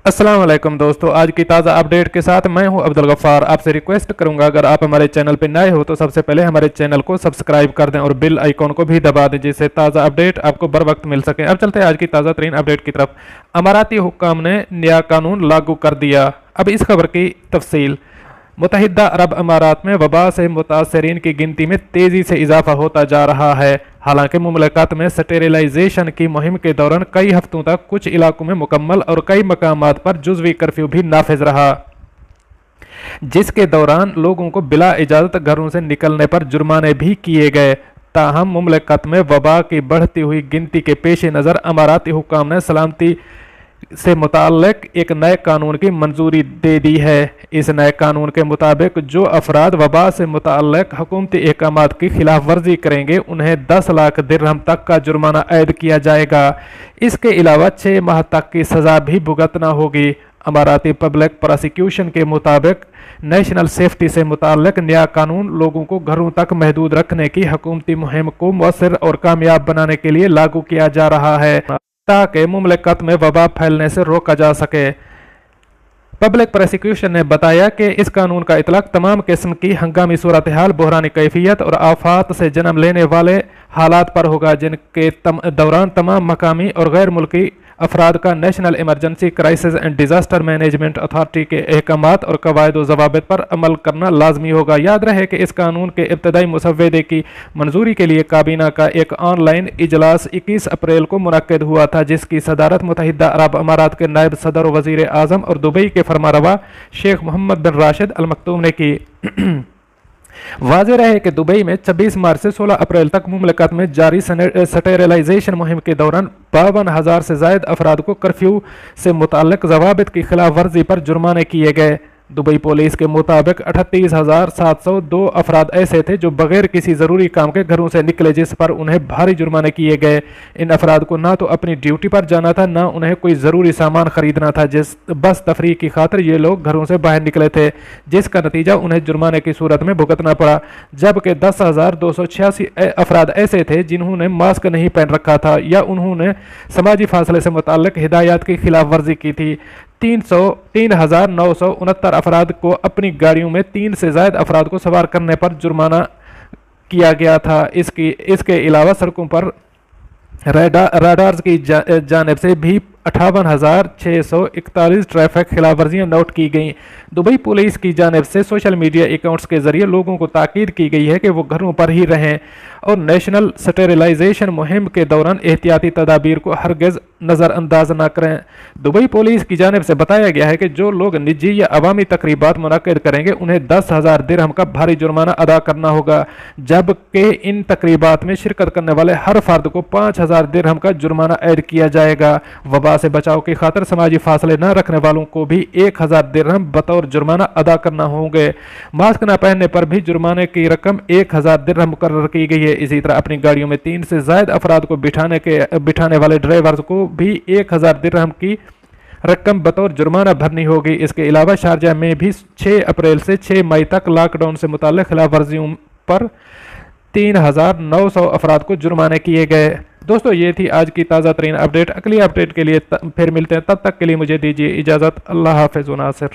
अस्सलाम वालेकुम दोस्तों, आज की ताज़ा अपडेट के साथ मैं हूं अब्दुल गफ्फार। आपसे रिक्वेस्ट करूंगा, अगर आप हमारे चैनल पर नए हो तो सबसे पहले हमारे चैनल को सब्सक्राइब कर दें और बेल आइकॉन को भी दबा दें, जिससे ताज़ा अपडेट आपको बर वक्त मिल सके। अब चलते हैं आज की ताज़ा तरीन अपडेट की तरफ। अमाराती हुक्काम ने नया कानून लागू कर दिया। अब इस खबर की तफसील। मुत्तहिदा अरब अमारात में वबा से मुतासरीन की गिनती में तेज़ी से इजाफा होता जा रहा है। हालांकि मुमलकत में स्टेरिलाइजेशन की मुहिम के दौरान कई हफ्तों तक कुछ इलाकों में मुकम्मल और कई मकामात पर जुज़वी कर्फ्यू भी नाफिज रहा, जिसके दौरान लोगों को बिला इजाज़त घरों से निकलने पर जुर्माने भी किए गए। ताहम मुमलकत में वबा की बढ़ती हुई गिनती के पेश नज़र अमाराती हुक्काम ने सलामती से मुताल्लिक एक नए कानून की मंजूरी दे दी है। इस नए कानून के मुताबिक जो अफराद वबा से मुताल्लिक हुकूमती अहकामात की खिलाफ वर्जी करेंगे उन्हें 10 लाख दिरहम तक का जुर्माना आयद किया जाएगा। इसके अलावा 6 माह तक की सज़ा भी भुगतना होगी। अमाराती पब्लिक प्रोसिक्यूशन के मुताबिक नेशनल सेफ्टी से मुताल्लिक नया कानून लोगों को घरों तक महदूद रखने की हुकूमती मुहिम को मौसर और कामयाब बनाने के लिए लागू किया जा रहा है, ताकि मुमलकत में वबा फैलने से रोका जा सके। पब्लिक प्रोसिक्यूशन ने बताया कि इस कानून का इतलाक तमाम किस्म की हंगामी सूरत हाल, बहरानी कैफियत और आफात से जन्म लेने वाले हालात पर होगा, जिनके दौरान तमाम मकामी और गैर मुल्की अफराद का national emergency crisis and disaster management authority के अहकामात और कवायद व ज़वाबित पर अमल करना लाजमी होगा। याद रहे कि इस कानून के इब्तदाई मुसव्वदे की मंजूरी के लिए काबीना का एक ऑनलाइन इजलास 21 अप्रैल को मुनक्किद हुआ था, जिसकी सदारत मुत्तहिदा अरब अमारात के नायब सदर व वज़ीर आज़म और दुबई के फरमारवा शेख मोहम्मद बिन राशिद अल मक्तूम ने की। वाज़ेह रहे कि दुबई में 26 मार्च से 16 अप्रैल तक मुमलकत में जारी स्टेरिलाइजेशन मुहिम के दौरान 52,000 से ज़ायद अफराद को कर्फ्यू से मुताल्लिक ज़वाबित की खिलाफ वर्जी पर जुर्माने किए गए। दुबई पुलिस के मुताबिक 38,702 अफराद ऐसे थे जो बगैर किसी ज़रूरी काम के घरों से निकले, जिस पर उन्हें भारी जुर्माने किए गए। इन अफराद को ना तो अपनी ड्यूटी पर जाना था, ना उन्हें कोई ज़रूरी सामान खरीदना था, बस तफरीह की खातिर ये लोग घरों से बाहर निकले थे, जिसका नतीजा उन्हें जुर्माने की सूरत में भुगतना पड़ा। जबकि 10,286 अफराद ऐसे थे जिन्होंने मास्क नहीं पहन रखा था या उन्होंने समाजी फासले से मुताल्लिक हिदायत की खिलाफ वर्जी की थी। 3,969 अफराद को अपनी गाड़ियों में 3 से ज़ायद अफराद को सवार करने पर जुर्माना किया गया था। इसके अलावा सड़कों पर राडार्स की जानिब से भी 58,641 ट्रैफिक खिलाफ वर्जियाँ नोट की गईं। दुबई पुलिस की जानिब से सोशल मीडिया अकाउंट्स के जरिए लोगों को ताकीद की गई है कि वो घरों पर ही रहें और नेशनल स्टेरिलाइजेशन मुहिम के दौरान एहतियाती तदाबीर को हरगिज़ नज़रअंदाज न करें। दुबई पुलिस की जानिब से बताया गया है कि जो लोग निजी या अवामी तकरीबात मुनक्किद करेंगे उन्हें 10,000 दिरहम का भारी जुर्माना अदा करना होगा, जबकि इन तकरीबात में शिरकत करने वाले हर फर्द को 5,000 दिरहम का जुर्माना ऐड किया जाएगा। वबा से बचाव की खातिर समाजी फासले न रखने वालों को भी 1,000 दिरहम बतौर जुर्माना अदा करना होंगे। मास्क न पहनने पर भी जुर्माने की रकम 1,000 दिरहम मुकर्रर की गई है। इसी तरह अपनी गाड़ियों में 3 से ज़ायद अफराद को बिठाने वाले ड्राइवर्स को भी 1,000 दिरहम की रकम बतौर जुर्माना भरनी होगी। इसके अलावा शारजा में भी 6 अप्रैल से 6 मई तक लॉकडाउन से मुताल्लिक खिलाफ वर्जियों पर 3,900 अफराद को जुर्माने किए गए। दोस्तों, ये थी आज की ताज़ा तरीन अपडेट। अगली अपडेट के लिए फिर मिलते हैं, तब तक के लिए मुझे दीजिए इजाज़त। अल्लाह हाफ़िज़ व नासिर।